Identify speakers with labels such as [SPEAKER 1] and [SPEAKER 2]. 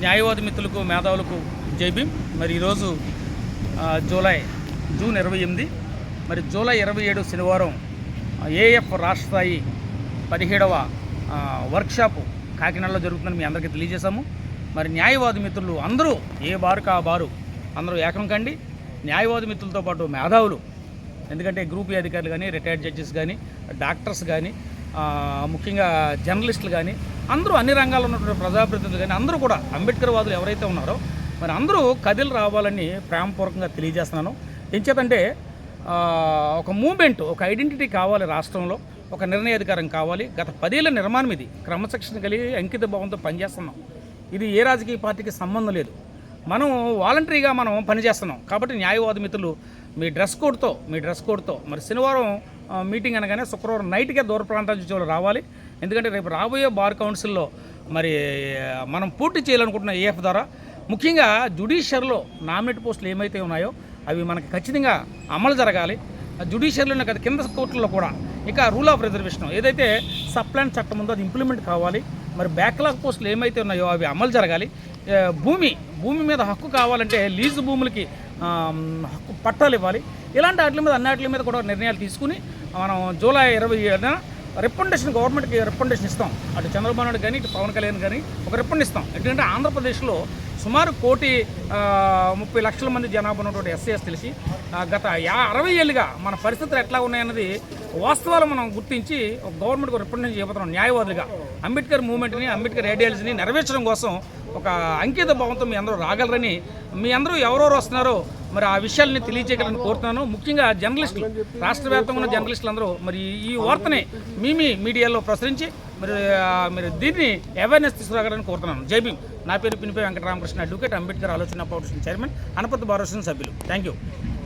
[SPEAKER 1] న్యాయవాది మిత్రులకు మేధావులకు జై భీమ్. మరి ఈరోజు జూన్ 28 మరి జూలై 27 శనివారం ఏఎఫ్ రాష్ట్ర స్థాయి 17వ వర్క్షాపు కాకినాడలో జరుగుతుందని మీ అందరికీ తెలియజేశాము. మరి న్యాయవాది మిత్రులు అందరూ ఏ బారుకు ఆ బారు అందరూ ఏకం కండి. న్యాయవాది మిత్రులతో పాటు మేధావులు, ఎందుకంటే గ్రూప్ ఏ అధికారులు కానీ, రిటైర్డ్ జడ్జెస్ కానీ, డాక్టర్స్ కానీ, ముఖ్యంగా జర్నలిస్టులు కానీ, అందరూ అన్ని రంగాల్లో ఉన్నటువంటి ప్రజాప్రతినిధులు కానీ అందరూ కూడా అంబేద్కర్ వాదులు ఎవరైతే ఉన్నారో మరి అందరూ కదిలి రావాలని ప్రేమపూర్వకంగా తెలియజేస్తున్నాను. ఎంచేతంటే ఒక మూమెంట్, ఒక ఐడెంటిటీ కావాలి రాష్ట్రంలో, ఒక నిర్ణయాధికారం కావాలి. గత 10 ఏళ్ల నిర్మాణం ఇది. క్రమశిక్షణ కలిగి అంకిత భావంతో పనిచేస్తున్నాం. ఇది ఏ రాజకీయ పార్టీకి సంబంధం లేదు. మనం వాలంటరీగా మనం పనిచేస్తున్నాం. కాబట్టి న్యాయవాది మిత్రులు మీ డ్రెస్ కోడ్తో మరి శనివారం మీటింగ్ అనగానే శుక్రవారం నైట్కే దూర ప్రాంతాల నుంచి వాళ్ళు రావాలి. ఎందుకంటే రేపు రాబోయే బార్ కౌన్సిల్లో మరి మనం పూర్తి చేయాలనుకుంటున్న ఏఎఫ్ ద్వారా ముఖ్యంగా జ్యుడిషియర్లో నామినేట్ పోస్టులు ఏమైతే ఉన్నాయో అవి మనకి ఖచ్చితంగా అమలు జరగాలి. జ్యుడిషియర్లోనే కదా, కింద కోర్టుల్లో కూడా ఇక రూల్ ఆఫ్ రిజర్వేషన్ ఏదైతే సప్లాన్ చట్టం ఉందో అది ఇంప్లిమెంట్ కావాలి. మరి బ్యాక్లాగ్ పోస్టులు ఏమైతే ఉన్నాయో అవి అమలు జరగాలి. భూమి మీద హక్కు కావాలంటే లీజు భూములకి హక్కు పట్టాలు ఇవ్వాలి. ఇలాంటి వాటి మీద అన్నిటి మీద కూడా నిర్ణయాలు తీసుకుని మనం జూలై 27న రికమెండేషన్, గవర్నమెంట్కి రికమెండేషన్ ఇస్తాం. అటు చంద్రబాబు నాయుడు కానీ, ఇటు పవన్ కళ్యాణ్ కానీ ఒక రికమెండేషన్ ఇస్తాం. ఎందుకంటే ఆంధ్రప్రదేశ్లో సుమారు 1,30,00,000 మంది జనాభా ఉన్నటువంటి ఎస్సీఎస్ తెలిసి గత 60 ఏళ్ళుగా మన పరిస్థితులు ఎట్లా ఉన్నాయన్నది వాస్తవాలు మనం గుర్తించి ఒక గవర్నమెంట్కి రిప్రజెంట్ చేయబోతున్నాం. న్యాయవాదులుగా అంబేద్కర్ మూవ్మెంట్ని, అంబేద్కర్ ఐడియాలజీని నెరవేర్చడం కోసం ఒక అంకిత భావంతో మీ అందరూ రాగలరని, మీ అందరూ ఎవరెవరు వస్తున్నారో మరి ఆ విషయాలని తెలియజేయగలని కోరుతున్నాను. ముఖ్యంగా జర్నలిస్టులు, రాష్ట్ర వ్యాప్తంగా ఉన్న జర్నలిస్టులు అందరూ మరి ఈ వార్తని మీడియాలో ప్రచురించి మీరు దీన్ని అవేర్నెస్ తీసుకురాగలని కోరుతున్నాను. జై భీమ్. నా పేరు Pinipe Venkataramakrishna, advocate, Ambedkar Alochana foundation chairman, Anaparthi bar association సభ్యులు. Thank you.